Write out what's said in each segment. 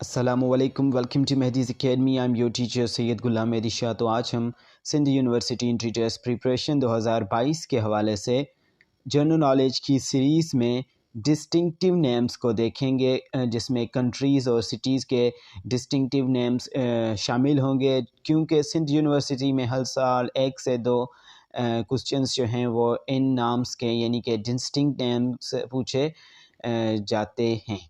السلام علیکم، welcome to Mehdi's academy. I am your teacher Syed Ghulam Mehdi Shah. تو آج ہم Sindh university entry test preparation 2022 کے حوالے سے جنرل نالج کی سیریز میں ڈسٹنکٹیو نیمز کو دیکھیں گے، جس میں کنٹریز اور سٹیز کے ڈسٹنکٹیو نیمز شامل ہوں گے، کیونکہ سندھ یونیورسٹی میں ہر سال 1 سے 2 کوسچنز جو ہیں وہ ان نامز کے یعنی کہ ڈسٹنکٹ نیمز پوچھے جاتے ہیں.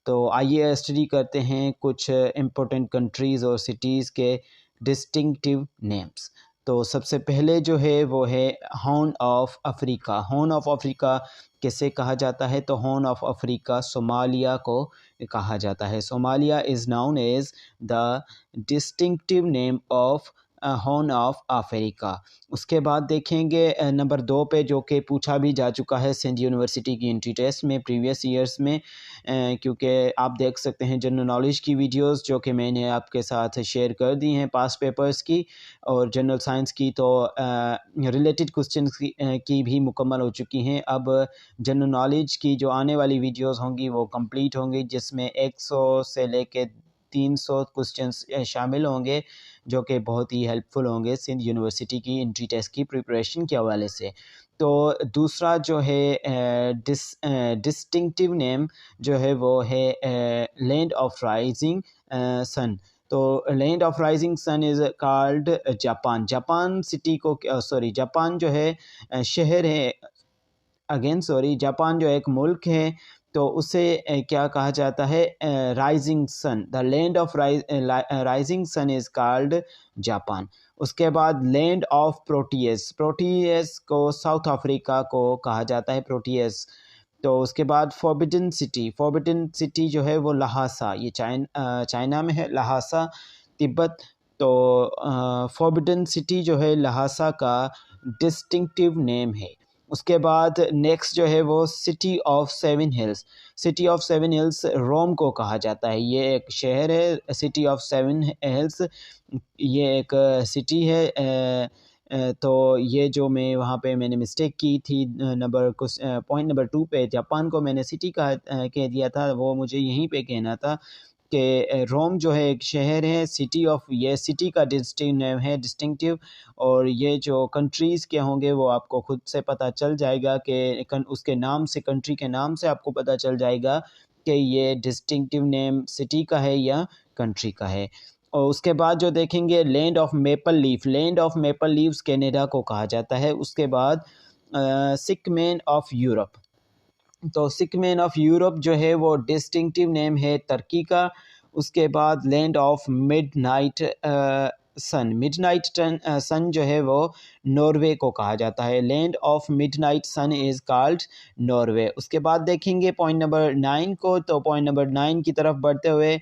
تو آئیے اسٹڈی کرتے ہیں کچھ امپورٹنٹ کنٹریز اور سٹیز کے ڈسٹنکٹیو نیمز. تو سب سے پہلے جو ہے وہ ہے horn of Africa. Horn of افریقہ کسے کہا جاتا ہے؟ تو ہارن آف افریقہ صومالیہ کو کہا جاتا ہے. Somalia is known as the distinctive name of Horn of Africa. اس کے بعد دیکھیں گے نمبر 2 پہ، جو کہ پوچھا بھی جا چکا ہے سندھ یونیورسٹی کی انٹری ٹیسٹ میں پریویس ایئرس میں، کیونکہ آپ دیکھ سکتے ہیں جنرل نالج کی ویڈیوز جو کہ میں نے آپ کے ساتھ شیئر کر دی ہیں پاس پیپرز کی اور جنرل سائنس کی، تو ریلیٹڈ کوسچنز کی بھی مکمل ہو چکی ہیں. اب جنرل نالج کی جو آنے والی ویڈیوز ہوں گی وہ کمپلیٹ ہوں گی، جس میں 100 سے لے کے 300 کوسچنز شامل ہوں گے، جو کہ بہت ہی ہیلپ فل ہوں گے سندھ یونیورسٹی کی انٹری ٹیسٹ کی پریپریشن کے حوالے سے. تو دوسرا جو ہے ڈسٹنکٹیو نیم جو ہے وہ ہے لینڈ آف رائزنگ سن. تو land of rising sun is called Japan. Japan city کو جاپان جو ہے شہر ہے، جاپان جو ایک ملک ہے، تو اسے کیا کہا جاتا ہے؟ Rising sun. The land of rising sun is called Japan. اس کے بعد لینڈ آف پروٹیز. پروٹیز کو ساؤتھ افریقہ کو کہا جاتا ہے پروٹیز. تو اس کے بعد فوربڈن سٹی. فوربڈن سٹی جو ہے وہ لہاسا، یہ چائنا میں ہے، لہاسا تبت. تو فوربڈن سٹی جو ہے لہاسا کا ڈسٹنکٹیو نیم ہے. اس کے بعد نیکسٹ جو ہے وہ city of 7 hills. City of 7 hills Rome کو کہا جاتا ہے. یہ ایک شہر ہے، سٹی آف 7 ہلز یہ ایک سٹی ہے. تو یہ جو میں وہاں پہ میں نے مسٹیک کی تھی پوائنٹ نمبر 2 پہ، جاپان کو میں نے سٹی کہہ دیا تھا، وہ مجھے یہیں پہ کہنا تھا کہ روم جو ہے ایک شہر ہے، یہ سٹی کا ڈسٹنکٹ نیم ہے ڈسٹنکٹیو. اور یہ جو کنٹریز کے ہوں گے وہ آپ کو خود سے پتہ چل جائے گا کہ اس کے نام سے، کنٹری کے نام سے آپ کو پتہ چل جائے گا کہ یہ ڈسٹنکٹیو نیم سٹی کا ہے یا کنٹری کا ہے. اور اس کے بعد جو دیکھیں گے land of maple leaf. Land of maple leaves Canada کو کہا جاتا ہے. اس کے بعد سک مین آف یورپ. تو سک مین آف یورپ جو ہے وہ ڈسٹنکٹیو نیم ہے ترکی کا. اس کے بعد land of midnight sun. Midnight sun جو ہے وہ ناروے کو کہا جاتا ہے. Land of midnight sun is called Norway. اس کے بعد دیکھیں گے پوائنٹ نمبر 9 کو. تو پوائنٹ نمبر 9 کی طرف بڑھتے ہوئے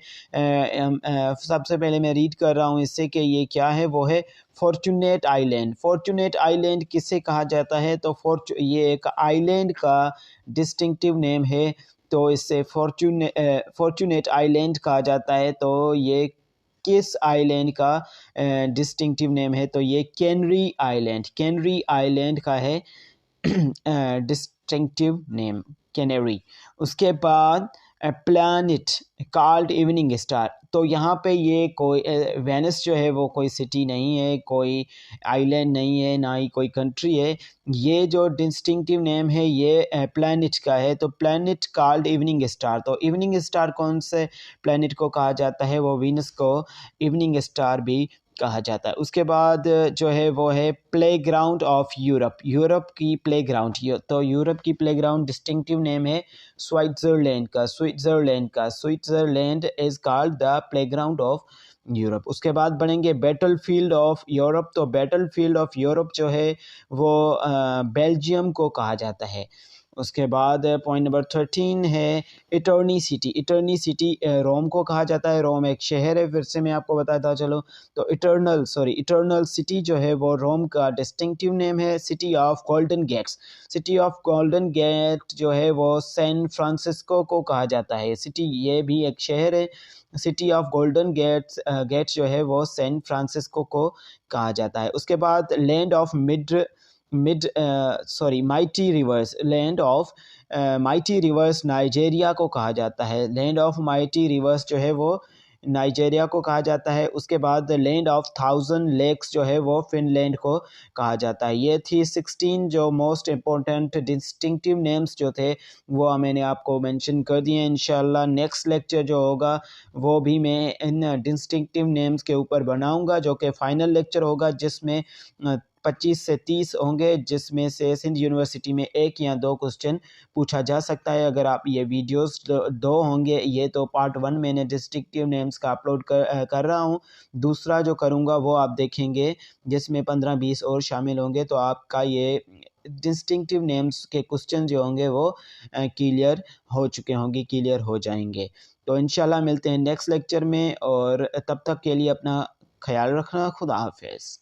سب سے پہلے میں ریڈ کر رہا ہوں اس سے کہ یہ کیا ہے. وہ ہے فارچونیٹ آئی لینڈ. فارچونیٹ آئی لینڈ کسے کہا جاتا ہے؟ تو یہ ایک آئی لینڈ کا ڈسٹنکٹیو نیم ہے. تو اس سے فارچونیٹ آئی لینڈ کہا جاتا ہے. تو یہ کس آئی لینڈ کا ڈسٹنکٹیو نیم ہے؟ تو یہ کینری آئی لینڈ. کینری آئی لینڈ کا ہے ڈسٹنکٹیو نیم کینری. اس کے بعد پلانٹ کالڈ ایوننگ اسٹار. تو یہاں پہ یہ کوئی وینس جو ہے وہ کوئی سٹی نہیں ہے، کوئی آئی لینڈ نہیں ہے، نہ ہی کوئی کنٹری ہے. یہ جو ڈسٹنکٹیو نیم ہے یہ پلانٹ کا ہے. تو پلانٹ کالڈ ایوننگ اسٹار. تو ایوننگ اسٹار کون سے پلانٹ کو کہا جاتا ہے؟ وہ وینس کو ایوننگ اسٹار بھی کہا جاتا ہے. اس کے بعد جو ہے وہ ہے play ground of Europe. Europe کی پلے گراؤنڈ. تو یورپ کی پلے گراؤنڈ ڈسٹنکٹیو نیم ہے سوئٹزرلینڈ کا. Switzerland is called the playground of Europe. اس کے بعد بنیں گے بیٹل فیلڈ آف یورپ. تو بیٹل فیلڈ آف یورپ جو ہے وہ بیلجیم کو کہا جاتا ہے. اس کے بعد پوائنٹ نمبر 13 ہے اٹرنی سٹی. اٹرنی سٹی روم کو کہا جاتا ہے. روم ایک شہر ہے، پھر سے میں آپ کو بتاتا چلو. تو اٹرنل سٹی جو ہے وہ روم کا ڈسٹنکٹیو نیم ہے. City of golden gates. City of golden gate جو ہے وہ سین فرانسسکو کو کہا جاتا ہے. سٹی یہ بھی ایک شہر ہے. سٹی آف گولڈن گیٹ جو ہے وہ سین فرانسسکو کو کہا جاتا ہے. اس کے بعد land of mighty rivers. Land of mighty rivers Nigeria کو کہا جاتا ہے. لینڈ آف مائٹی ریورس جو ہے وہ نائجیریا کو کہا جاتا ہے. اس کے بعد لینڈ آف 1000 لیکس جو ہے وہ فن لینڈ کو کہا جاتا ہے. یہ تھی 16 جو موسٹ امپورٹنٹ ڈسٹنکٹیو نیمز جو تھے وہ میں نے آپ کو مینشن کر دیے. انشاءاللہ نیکسٹ لیکچر جو ہوگا وہ بھی میں ان ڈسٹنکٹیو نیمز کے اوپر بناؤں گا، جو کہ فائنل لیکچر ہوگا، جس میں 25 سے 30 ہوں گے، جس میں سے سندھ یونیورسٹی میں 1 یا 2 کوسچن پوچھا جا سکتا ہے. اگر آپ یہ ویڈیوز 2 ہوں گے، یہ تو پارٹ 1 میں نے ڈسٹنکٹیو نیمز کا اپلوڈ کر رہا ہوں. دوسرا جو کروں گا وہ آپ دیکھیں گے، جس میں 15-20 اور شامل ہوں گے، تو آپ کا یہ ڈسٹنکٹیو نیمز کے کوسچن جو ہوں گے وہ کلیئر ہو چکے ہوں گے، کلیئر ہو جائیں گے. تو انشاءاللہ ملتے ہیں نیکسٹ لیکچر میں، اور تب تک کے لیے اپنا خیال رکھنا. خدا حافظ.